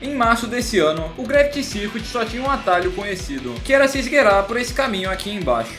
Em março desse ano, o Gravity Circuit só tinha um atalho conhecido, que era se esgueirar por esse caminho aqui embaixo.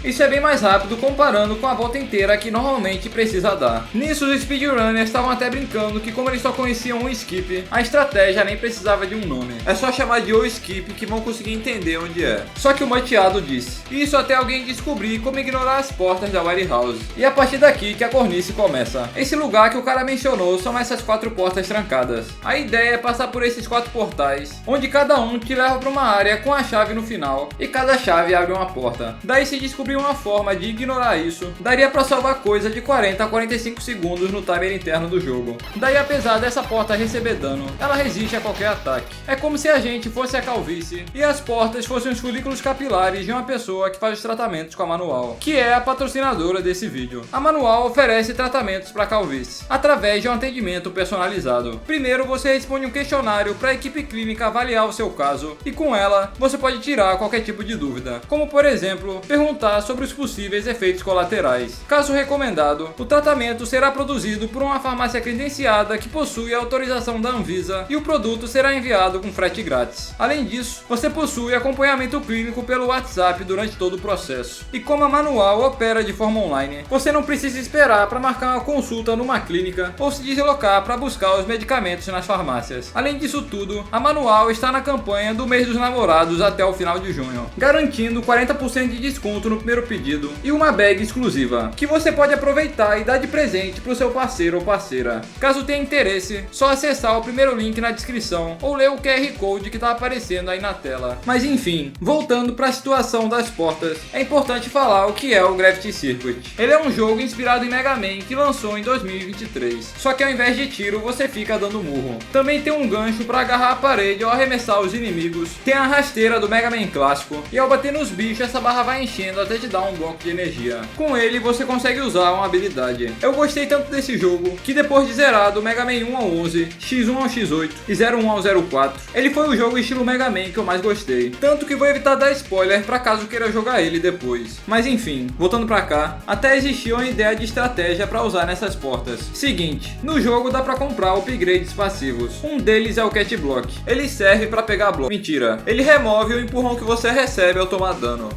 Isso é bem mais rápido comparando com a volta inteira que normalmente precisa dar. Nisso, os speedrunners estavam até brincando que, como eles só conheciam um skip, a estratégia nem precisava de um nome. É só chamar de o skip que vão conseguir entender onde é. Só que o Mateado disse, isso até alguém descobrir como ignorar as portas da Warehouse. E é a partir daqui que a cornice começa. Esse lugar que o cara mencionou são essas 4 portas trancadas. A ideia é passar por esses 4 portais, onde cada um te leva para uma área com a chave no final, e cada chave abre uma porta. Daí se descobrir uma forma de ignorar isso, daria para salvar coisa de 40 a 45 segundos no timer interno do jogo. Daí, apesar dessa porta receber dano, ela resiste a qualquer ataque. É como se a gente fosse a calvície e as portas fossem os folículos capilares de uma pessoa que faz os tratamentos com a Manual, que é a patrocinadora desse vídeo. A Manual oferece tratamentos para calvície através de um atendimento personalizado. Primeiro, você responde um questionário para a equipe clínica avaliar o seu caso, e com ela você pode tirar qualquer tipo de dúvida, como por exemplo, perguntar sobre os possíveis efeitos colaterais. Caso recomendado, o tratamento será produzido por uma farmácia credenciada que possui a autorização da Anvisa, e o produto será enviado com frete grátis. Além disso, você possui acompanhamento clínico pelo WhatsApp durante todo o processo. E como a Manual opera de forma online, você não precisa esperar para marcar uma consulta numa clínica ou se deslocar para buscar os medicamentos nas farmácias. Além disso tudo, a Manual está na campanha do mês dos namorados até o final de junho, garantindo 40% de desconto no primeiro pedido e uma bag exclusiva, que você pode aproveitar e dar de presente para o seu parceiro ou parceira. Caso tenha interesse, só acessar o primeiro link na descrição ou ler o QR Code que está aparecendo aí na tela. Mas enfim, voltando para a situação das portas, é importante falar o que é o Gravity Circuit. Ele é um jogo inspirado em Mega Man que lançou em 2023, só que ao invés de tiro você fica dando murro. Também tem um gancho para agarrar a parede ao arremessar os inimigos, tem a rasteira do Mega Man clássico, e ao bater nos bichos essa barra vai enchendo até te dar um bloco de energia. Com ele você consegue usar uma habilidade. Eu gostei tanto desse jogo que depois de zerar do Mega Man 1 ao 11, X1 ao X8 e 01 ao 04, ele foi o jogo estilo Mega Man que eu mais gostei. Tanto que vou evitar dar spoiler para caso queira jogar ele depois. Mas enfim, voltando pra cá, até existia uma ideia de estratégia para usar nessas portas. Seguinte, no jogo dá para comprar upgrades passivos. Um deles é o Cat Block. Ele serve para pegar bloco. Mentira, ele remove o empurrão que você recebe ao tomar dano.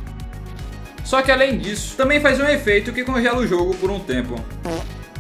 Só que além disso, também faz um efeito que congela o jogo por um tempo.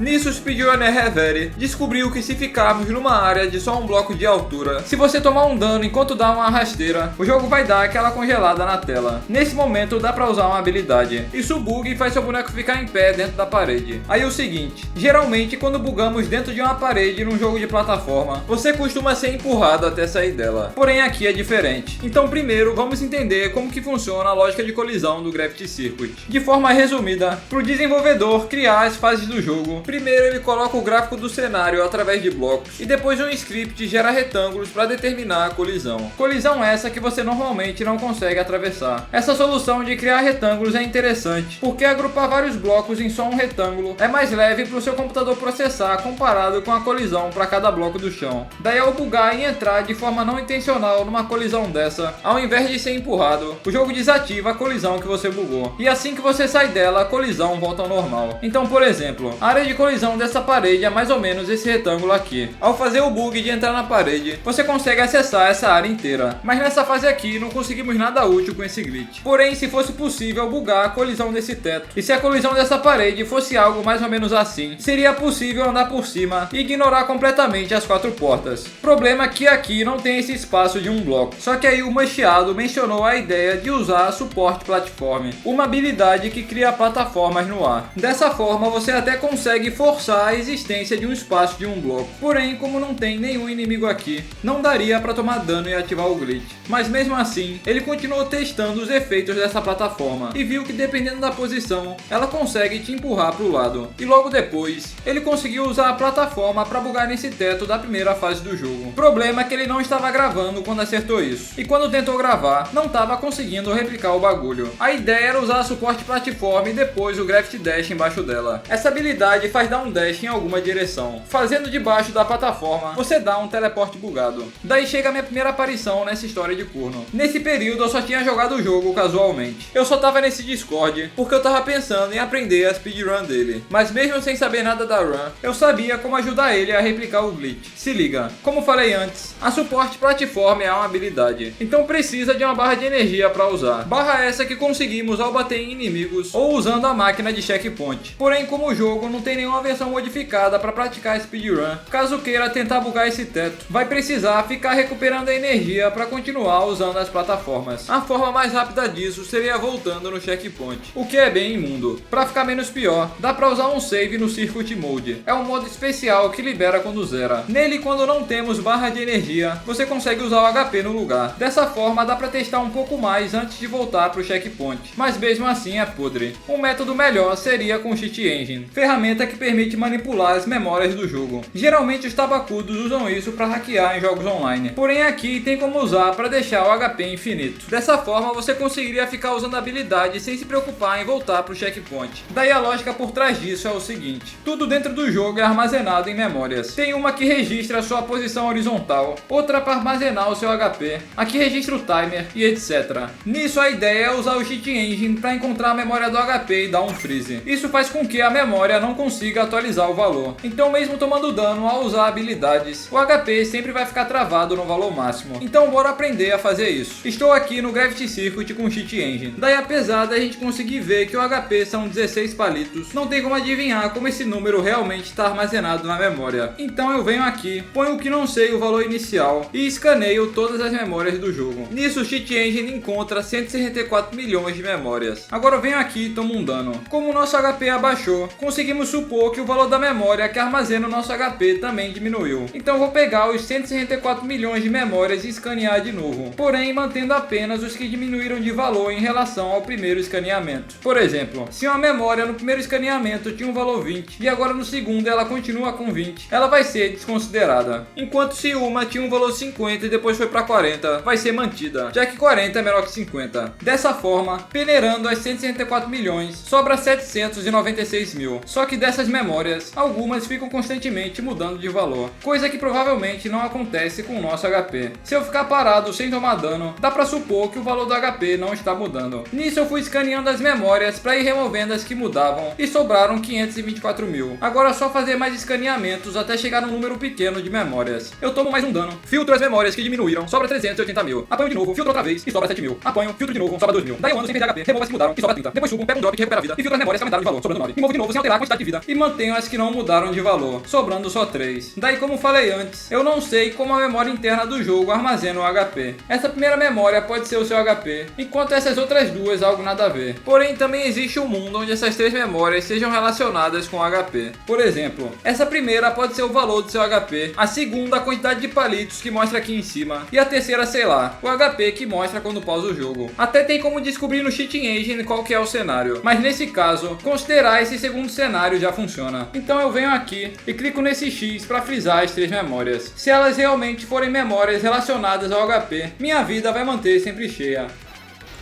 Nisso, o speedrunner Revere descobriu que se ficarmos numa área de só um bloco de altura, se você tomar um dano enquanto dá uma rasteira, o jogo vai dar aquela congelada na tela. Nesse momento dá pra usar uma habilidade. Isso buga e faz seu boneco ficar em pé dentro da parede. Aí é o seguinte, geralmente quando bugamos dentro de uma parede num jogo de plataforma, você costuma ser empurrado até sair dela. Porém aqui é diferente. Então primeiro vamos entender como que funciona a lógica de colisão do Gravity Circuit. De forma resumida, pro desenvolvedor criar as fases do jogo, primeiro ele coloca o gráfico do cenário através de blocos e depois um script gera retângulos para determinar a colisão. Colisão essa que você normalmente não consegue atravessar. Essa solução de criar retângulos é interessante porque agrupar vários blocos em só um retângulo é mais leve para o seu computador processar comparado com a colisão para cada bloco do chão. Daí ao bugar e entrar de forma não intencional numa colisão dessa, ao invés de ser empurrado, o jogo desativa a colisão que você bugou. E assim que você sai dela, a colisão volta ao normal. Então, por exemplo, a área de colisão dessa parede é mais ou menos esse retângulo aqui. Ao fazer o bug de entrar na parede, você consegue acessar essa área inteira. Mas nessa fase aqui não conseguimos nada útil com esse glitch. Porém, se fosse possível bugar a colisão desse teto, e se a colisão dessa parede fosse algo mais ou menos assim, seria possível andar por cima e ignorar completamente as 4 portas. Problema é que aqui não tem esse espaço de um bloco. Só que aí o Machiado mencionou a ideia de usar suporte platform, uma habilidade que cria plataformas no ar. Dessa forma você até consegue forçar a existência de um espaço de um bloco. Porém, como não tem nenhum inimigo aqui, não daria para tomar dano e ativar o glitch. Mas mesmo assim, ele continuou testando os efeitos dessa plataforma e viu que dependendo da posição, ela consegue te empurrar para o lado. E logo depois, ele conseguiu usar a plataforma para bugar nesse teto da primeira fase do jogo. O problema é que ele não estava gravando quando acertou isso. E quando tentou gravar, não estava conseguindo replicar o bagulho. A ideia era usar suporte plataforma e depois o Gravity Dash embaixo dela. Essa habilidade faz dar um dash em alguma direção. Fazendo debaixo da plataforma, você dá um teleporte bugado. Daí chega a minha primeira aparição nessa história de corno. Nesse período eu só tinha jogado o jogo casualmente. Eu só tava nesse Discord porque eu tava pensando em aprender a speedrun dele. Mas mesmo sem saber nada da run, eu sabia como ajudar ele a replicar o glitch. Se liga, como falei antes, a suporte plataforma é uma habilidade, então precisa de uma barra de energia para usar. Barra essa que conseguimos ao bater em inimigos ou usando a máquina de checkpoint. Porém, como o jogo não tem nenhuma versão modificada para praticar speedrun, caso queira tentar bugar esse teto, vai precisar ficar recuperando a energia para continuar usando as plataformas. A forma mais rápida disso seria voltando no checkpoint, o que é bem imundo. Para ficar menos pior, dá para usar um save no Circuit Mode. É um modo especial que libera quando zera. Nele, quando não temos barra de energia, você consegue usar o HP no lugar. Dessa forma dá para testar um pouco mais antes de voltar para o checkpoint, mas mesmo assim é podre. Um método melhor seria com o Cheat Engine, ferramenta que permite manipular as memórias do jogo. Geralmente os tabacudos usam isso para hackear em jogos online, porém aqui tem como usar para deixar o HP infinito. Dessa forma você conseguiria ficar usando a habilidade sem se preocupar em voltar para o checkpoint. Daí a lógica por trás disso é o seguinte: tudo dentro do jogo é armazenado em memórias. Tem uma que registra a sua posição horizontal, outra para armazenar o seu HP, aqui registra o timer e etc. Nisso a ideia é usar o Cheat Engine para encontrar a memória do HP e dar um freeze. Isso faz com que a memória não consiga atualizar o valor. Então mesmo tomando dano ao usar habilidades, o HP sempre vai ficar travado no valor máximo. Então bora aprender a fazer isso. Estou aqui no Gravity Circuit com o Cheat Engine. Daí apesar da gente conseguir ver que o HP são 16 palitos, não tem como adivinhar como esse número realmente está armazenado na memória. Então eu venho aqui, ponho o que não sei o valor inicial e escaneio todas as memórias do jogo. Nisso o Cheat Engine encontra 164 milhões de memórias. Agora eu venho aqui e tomo um dano. Como o nosso HP abaixou, conseguimos supor que o valor da memória que armazena o nosso HP também diminuiu. Então eu vou pegar os 164 milhões de memórias e escanear de novo, porém mantendo apenas os que diminuíram de valor em relação ao primeiro escaneamento. Por exemplo, se uma memória no primeiro escaneamento tinha um valor 20 e agora no segundo ela continua com 20, ela vai ser desconsiderada. Enquanto se uma tinha um valor 50 e depois foi para 40, vai ser mantida, já que 40 é menor que 50. Dessa forma, peneirando as 164 milhões, sobra 796 mil. Só que dessas memórias, algumas ficam constantemente mudando de valor, coisa que provavelmente não acontece com o nosso HP. Se eu ficar parado sem tomar dano, dá pra supor que o valor do HP não está mudando. Nisso eu fui escaneando as memórias para ir removendo as que mudavam e sobraram 524 mil. Agora é só fazer mais escaneamentos até chegar num número pequeno de memórias. Eu tomo mais um dano, filtro as memórias que diminuíram, sobra 380 mil. Apanho de novo, filtro outra vez e sobra 7 mil. Apanho, filtro de novo, sobra 2 mil. Daí eu ando sem perder HP, removo as que mudaram e sobra 30. Depois subo, pego um drop que recupera a vida e filtro as memórias que aumentaram de valor, sobrando 9. Removo de novo sem alterar a quantidade de vida e mantenho as que não mudaram de valor, sobrando só 3. Daí, como falei antes, eu não sei como a memória interna do jogo armazena o HP. Essa primeira memória pode ser o seu HP, enquanto essas outras duas algo nada a ver. Porém, também existe um mundo onde essas três memórias sejam relacionadas com o HP. Por exemplo, essa primeira pode ser o valor do seu HP, a segunda a quantidade de palitos que mostra aqui em cima, e a terceira, sei lá, o HP que mostra quando pausa o jogo. Até tem como descobrir no Cheat Engine qual que é o cenário, mas nesse caso, considerar esse segundo cenário já funciona. Então eu venho aqui e clico nesse X para frisar as três memórias. Se elas realmente forem memórias relacionadas ao HP, minha vida vai manter sempre cheia.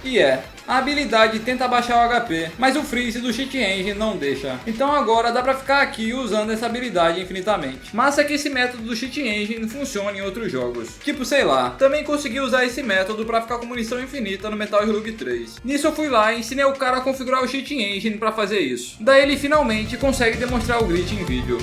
E a habilidade tenta baixar o HP, mas o freeze do Cheat Engine não deixa. Então agora dá pra ficar aqui usando essa habilidade infinitamente. Massa que esse método do Cheat Engine funciona em outros jogos. Tipo, sei lá, também consegui usar esse método pra ficar com munição infinita no Metal Slug 3. Nisso eu fui lá e ensinei o cara a configurar o Cheat Engine pra fazer isso. Daí ele finalmente consegue demonstrar o glitch em vídeo.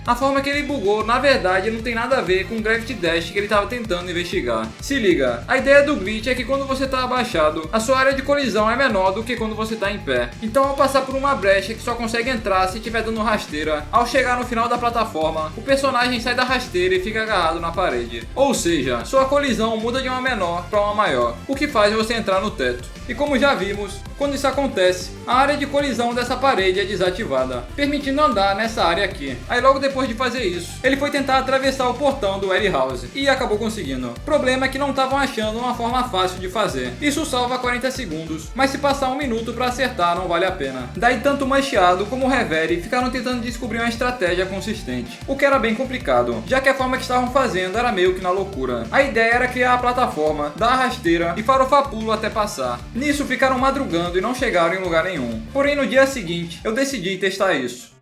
A forma que ele bugou, na verdade, não tem nada a ver com o Gravity Dash que ele estava tentando investigar. Se liga, a ideia do glitch é que quando você está abaixado, a sua área de colisão é menor do que quando você está em pé. Então ao passar por uma brecha que só consegue entrar se estiver dando rasteira, ao chegar no final da plataforma, o personagem sai da rasteira e fica agarrado na parede. Ou seja, sua colisão muda de uma menor para uma maior, o que faz você entrar no teto. E como já vimos, quando isso acontece, a área de colisão dessa parede é desativada, permitindo andar nessa área aqui. Aí logo depois de fazer isso, ele foi tentar atravessar o portão do Warehouse e acabou conseguindo. O problema é que não estavam achando uma forma fácil de fazer. Isso salva 40 segundos, mas se passar 1 minuto para acertar não vale a pena. Daí tanto o Mancheado como o Revere ficaram tentando descobrir uma estratégia consistente, o que era bem complicado, já que a forma que estavam fazendo era meio que na loucura. A ideia era criar a plataforma, dar a rasteira e farofar pulo até passar. Nisso ficaram madrugando e não chegaram em lugar nenhum. Porém no dia seguinte, eu decidi testar isso.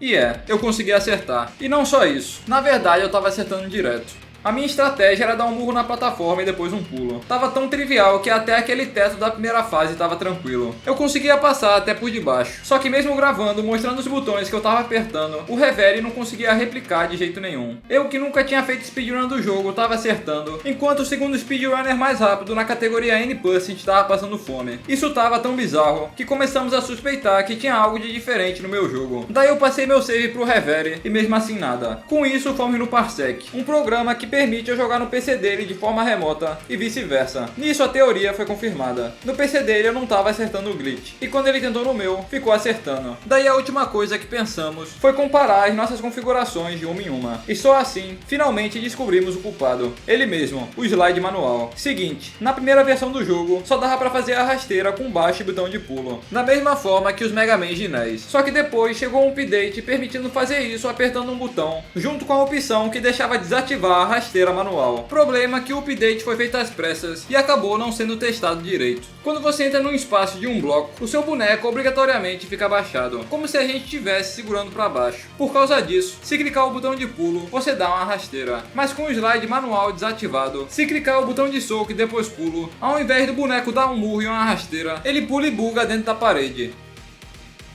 E eu consegui acertar. E não só isso, na verdade eu tava acertando direto. A minha estratégia era dar um murro na plataforma e depois um pulo. Tava tão trivial que até aquele teto da primeira fase tava tranquilo. Eu conseguia passar até por debaixo. Só que mesmo gravando, mostrando os botões que eu tava apertando, o Reverie não conseguia replicar de jeito nenhum. Eu que nunca tinha feito speedrun do jogo tava acertando, enquanto o segundo speedrunner mais rápido na categoria N% tava passando fome. Isso tava tão bizarro que começamos a suspeitar que tinha algo de diferente no meu jogo. Daí eu passei meu save pro Reverie e mesmo assim nada. Com isso fomos no Parsec, um programa que permite eu jogar no PC dele de forma remota e vice-versa. Nisso a teoria foi confirmada. No PC dele eu não tava acertando o glitch, e quando ele tentou no meu, ficou acertando. Daí a última coisa que pensamos foi comparar as nossas configurações de uma em uma. E só assim, finalmente descobrimos o culpado. Ele mesmo, o slide manual. Seguinte, na primeira versão do jogo, só dava pra fazer a rasteira com baixo e botão de pulo. Da mesma forma que os Mega Man de NES. Só que depois chegou um update permitindo fazer isso apertando um botão, junto com a opção que deixava desativar a rasteira manual. Problema que o update foi feito às pressas e acabou não sendo testado direito. Quando você entra num espaço de um bloco, o seu boneco obrigatoriamente fica abaixado, como se a gente estivesse segurando para baixo. Por causa disso, se clicar o botão de pulo, você dá uma rasteira. Mas com o slide manual desativado, se clicar o botão de soco e depois pulo, ao invés do boneco dar um murro e uma rasteira, ele pula e buga dentro da parede.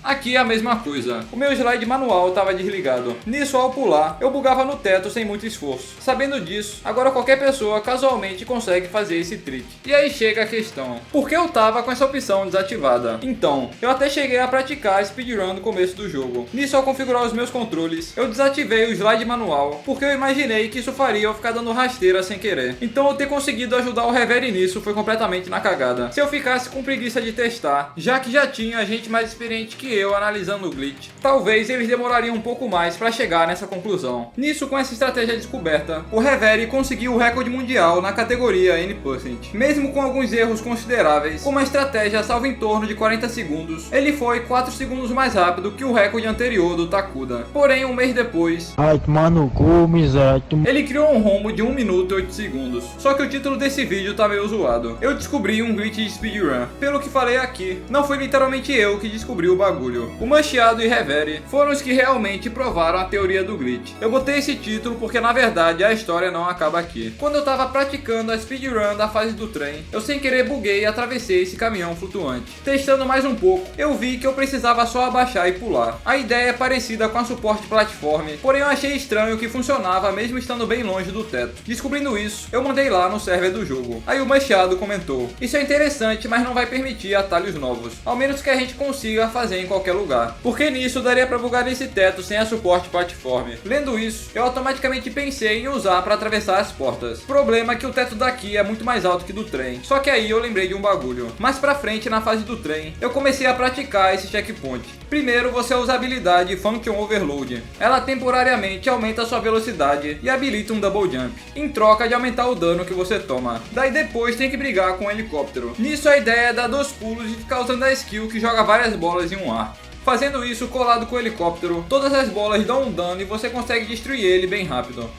Aqui é a mesma coisa. O meu slide manual estava desligado. Nisso, ao pular, eu bugava no teto sem muito esforço. Sabendo disso, agora qualquer pessoa casualmente consegue fazer esse trick. E aí chega a questão. Por que eu tava com essa opção desativada? Então, eu até cheguei a praticar speedrun no começo do jogo. Nisso, ao configurar os meus controles, eu desativei o slide manual, porque eu imaginei que isso faria eu ficar dando rasteira sem querer. Então, eu ter conseguido ajudar o Reverie nisso foi completamente na cagada. Se eu ficasse com preguiça de testar, já que já tinha gente mais experiente que eu analisando o glitch, talvez eles demorariam um pouco mais para chegar nessa conclusão. Nisso, com essa estratégia descoberta, o Reverie conseguiu o recorde mundial na categoria N%. Mesmo com alguns erros consideráveis, como a estratégia salva em torno de 40 segundos, ele foi 4 segundos mais rápido que o recorde anterior do Takuda. Porém, um mês depois, Ai, mano, miséria. ele criou um rombo de 1 minuto e 8 segundos. Só que o título desse vídeo tá meio zoado. Eu descobri um glitch de speedrun. Pelo que falei aqui, não foi literalmente eu que descobri o bagulho. O Machado e Reverie foram os que realmente provaram a teoria do glitch. Eu botei esse título porque na verdade a história não acaba aqui. Quando eu tava praticando a speedrun da fase do trem, eu sem querer buguei e atravessei esse caminhão flutuante. Testando mais um pouco, eu vi que eu precisava só abaixar e pular. A ideia é parecida com a suporte platform, porém eu achei estranho que funcionava mesmo estando bem longe do teto. Descobrindo isso, eu mandei lá no server do jogo. Aí o Machado comentou: isso é interessante, mas não vai permitir atalhos novos, ao menos que a gente consiga fazer em qualquer lugar, porque nisso daria pra bugar esse teto sem a suporte platform. Lendo isso, eu automaticamente pensei em usar para atravessar as portas. Problema é que o teto daqui é muito mais alto que do trem, só que aí eu lembrei de um bagulho. Mais pra frente na fase do trem, eu comecei a praticar esse checkpoint. Primeiro você usa a habilidade Function Overload. Ela temporariamente aumenta sua velocidade e habilita um double jump, em troca de aumentar o dano que você toma. Daí depois tem que brigar com o helicóptero. Nisso a ideia é dar 2 pulos e ficar usando a skill que joga várias bolas em um ar. Fazendo isso colado com o helicóptero, todas as bolas dão um dano e você consegue destruir ele bem rápido.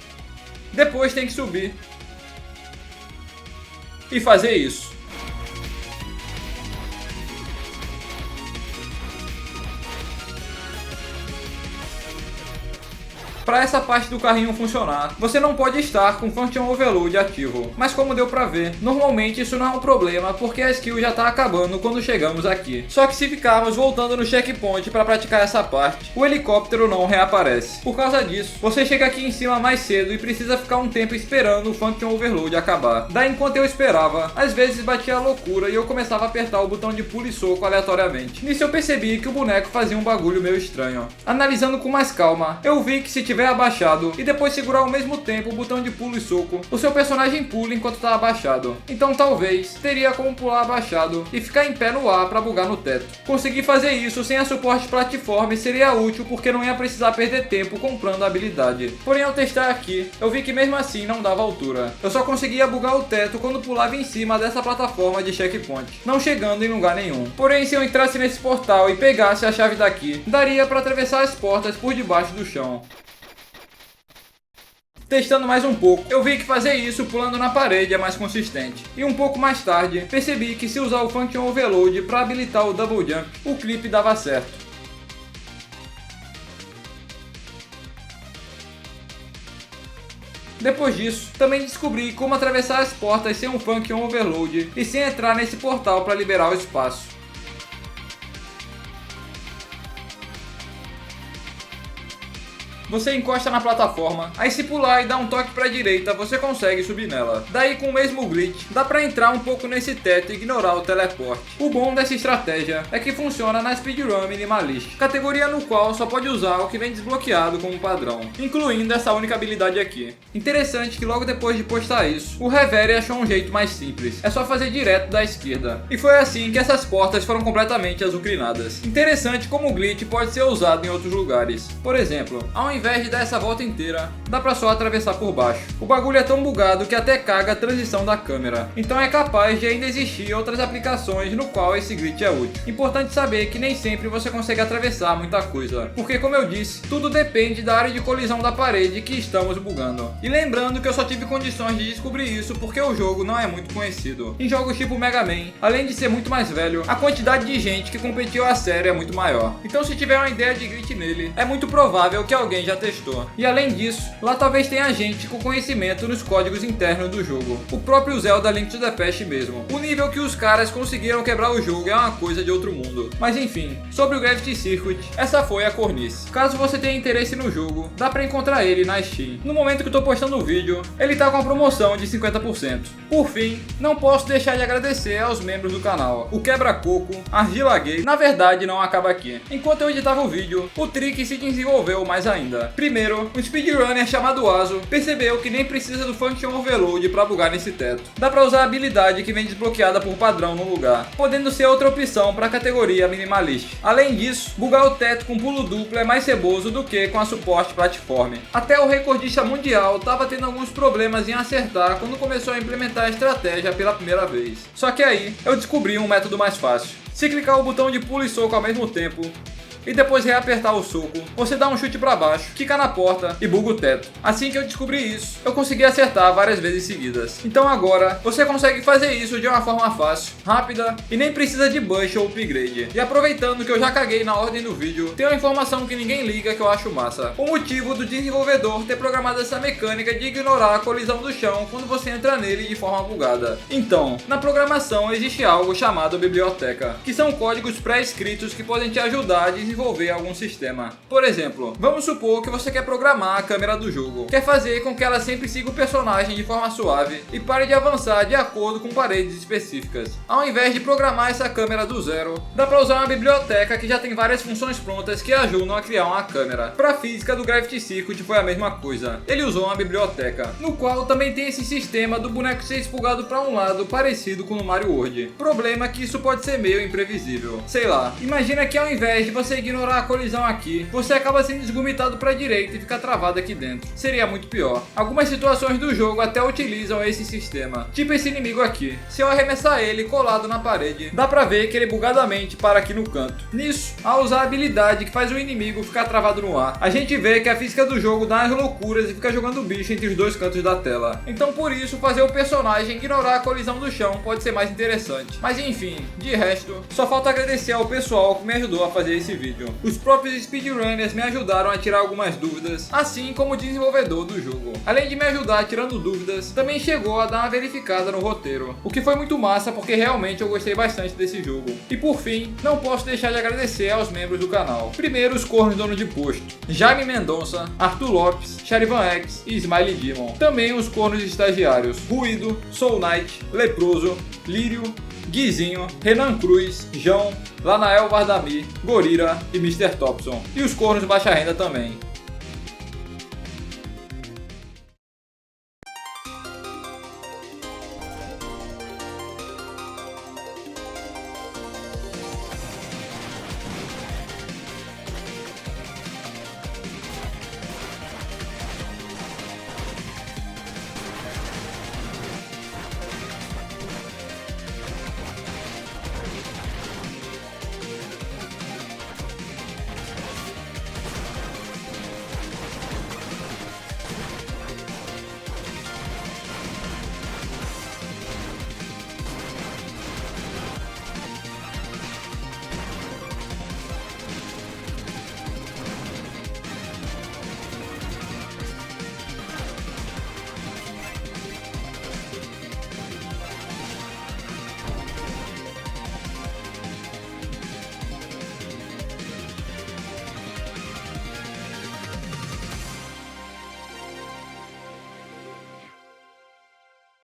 Depois tem que subir e fazer isso. Para essa parte do carrinho funcionar, você não pode estar com Function Overload ativo. Mas como deu pra ver, normalmente isso não é um problema porque a skill já tá acabando quando chegamos aqui. Só que se ficarmos voltando no checkpoint para praticar essa parte, o helicóptero não reaparece. Por causa disso, você chega aqui em cima mais cedo e precisa ficar um tempo esperando o Function Overload acabar. Daí enquanto eu esperava, às vezes batia a loucura e eu começava a apertar o botão de pulo e soco aleatoriamente. Nisso eu percebi que o boneco fazia um bagulho meio estranho. Analisando com mais calma, eu vi que se tiver abaixado e depois segurar ao mesmo tempo o botão de pulo e soco, o seu personagem pula enquanto está abaixado. Então talvez teria como pular abaixado e ficar em pé no ar para bugar no teto. Conseguir fazer isso sem a suporte platform seria útil porque não ia precisar perder tempo comprando a habilidade. Porém ao testar aqui, eu vi que mesmo assim não dava altura. Eu só conseguia bugar o teto quando pulava em cima dessa plataforma de checkpoint, não chegando em lugar nenhum. Porém se eu entrasse nesse portal e pegasse a chave daqui, daria para atravessar as portas por debaixo do chão. Testando mais um pouco, eu vi que fazer isso pulando na parede é mais consistente. E um pouco mais tarde, percebi que se usar o Function Overload para habilitar o Double Jump, o clipe dava certo. Depois disso, também descobri como atravessar as portas sem um Function Overload e sem entrar nesse portal para liberar o espaço. Você encosta na plataforma, aí se pular e dar um toque pra direita, você consegue subir nela. Daí com o mesmo glitch, dá pra entrar um pouco nesse teto e ignorar o teleporte. O bom dessa estratégia é que funciona na Speedrun Minimalist, categoria no qual só pode usar o que vem desbloqueado como padrão, incluindo essa única habilidade aqui. Interessante que logo depois de postar isso, o Reverie achou um jeito mais simples, é só fazer direto da esquerda. E foi assim que essas portas foram completamente azucrinadas. Interessante como o glitch pode ser usado em outros lugares. Por exemplo, ao invés de dar essa volta inteira, dá pra só atravessar por baixo. O bagulho é tão bugado que até caga a transição da câmera. Então é capaz de ainda existir outras aplicações no qual esse glitch é útil. Importante saber que nem sempre você consegue atravessar muita coisa, porque como eu disse, tudo depende da área de colisão da parede que estamos bugando. E lembrando que eu só tive condições de descobrir isso porque o jogo não é muito conhecido. Em jogos tipo Mega Man, além de ser muito mais velho, a quantidade de gente que competiu a série é muito maior. Então se tiver uma ideia de glitch nele, é muito provável que alguém já testou. E além disso, lá talvez tenha gente com conhecimento nos códigos internos do jogo. O próprio Zelda Link to the Past mesmo. O nível que os caras conseguiram quebrar o jogo é uma coisa de outro mundo. Mas enfim, sobre o Gravity Circuit, essa foi a cornice. Caso você tenha interesse no jogo, dá pra encontrar ele na Steam. No momento que eu tô postando o vídeo, ele tá com a promoção de 50%. Por fim, não posso deixar de agradecer aos membros do canal. O Quebra-Coco, Argila Gay, na verdade não acaba aqui. Enquanto eu editava o vídeo, o trick se desenvolveu mais ainda. Primeiro, um speedrunner chamado Azo percebeu que nem precisa do Function Overload para bugar nesse teto. Dá pra usar a habilidade que vem desbloqueada por padrão no lugar, podendo ser outra opção para a categoria Minimalist. Além disso, bugar o teto com pulo duplo é mais ceboso do que com a suporte platform. Até o recordista mundial tava tendo alguns problemas em acertar quando começou a implementar a estratégia pela primeira vez. Só que aí, eu descobri um método mais fácil. Se clicar o botão de pulo e soco ao mesmo tempo, e depois reapertar o soco, você dá um chute pra baixo, quica na porta e buga o teto. Assim que eu descobri isso, eu consegui acertar várias vezes seguidas. Então agora, você consegue fazer isso de uma forma fácil, rápida e nem precisa de bush ou upgrade. E aproveitando que eu já caguei na ordem do vídeo, tem uma informação que ninguém liga que eu acho massa. O motivo do desenvolvedor ter programado essa mecânica de ignorar a colisão do chão quando você entra nele de forma bugada. Então, na programação existe algo chamado biblioteca, que são códigos pré-escritos que podem te ajudar a desenvolver algum sistema. Por exemplo, vamos supor que você quer programar a câmera do jogo. Quer fazer com que ela sempre siga o personagem de forma suave e pare de avançar de acordo com paredes específicas. Ao invés de programar essa câmera do zero, dá para usar uma biblioteca que já tem várias funções prontas que ajudam a criar uma câmera. Para a física do Gravity Circuit foi a mesma coisa. Ele usou uma biblioteca, no qual também tem esse sistema do boneco ser expurgado para um lado parecido com no Mario World. Problema é que isso pode ser meio imprevisível. Sei lá, imagina que ao invés de você ignorar a colisão aqui, você acaba sendo desgomitado para a direita e fica travado aqui dentro. Seria muito pior. Algumas situações do jogo até utilizam esse sistema, tipo esse inimigo aqui. Se eu arremessar ele colado na parede, dá pra ver que ele bugadamente para aqui no canto. Nisso, ao usar a habilidade que faz o inimigo ficar travado no ar, a gente vê que a física do jogo dá umas loucuras e fica jogando o bicho entre os dois cantos da tela. Então por isso, fazer o personagem ignorar a colisão do chão pode ser mais interessante. Mas enfim, de resto, só falta agradecer ao pessoal que me ajudou a fazer esse vídeo. Os próprios speedrunners me ajudaram a tirar algumas dúvidas, assim como o desenvolvedor do jogo. Além de me ajudar tirando dúvidas, também chegou a dar uma verificada no roteiro, o que foi muito massa porque realmente eu gostei bastante desse jogo. E por fim, não posso deixar de agradecer aos membros do canal. Primeiro os cornos dono de posto, Jaime Mendonça, Arthur Lopes, Charivan X e Smiley Demon. Também os cornos estagiários, Ruído, Soul Knight, Leproso, Lírio, Guizinho, Renan Cruz, João, Lanael Vardami, Gorira e Mr. Thompson. E os cornos baixa renda também.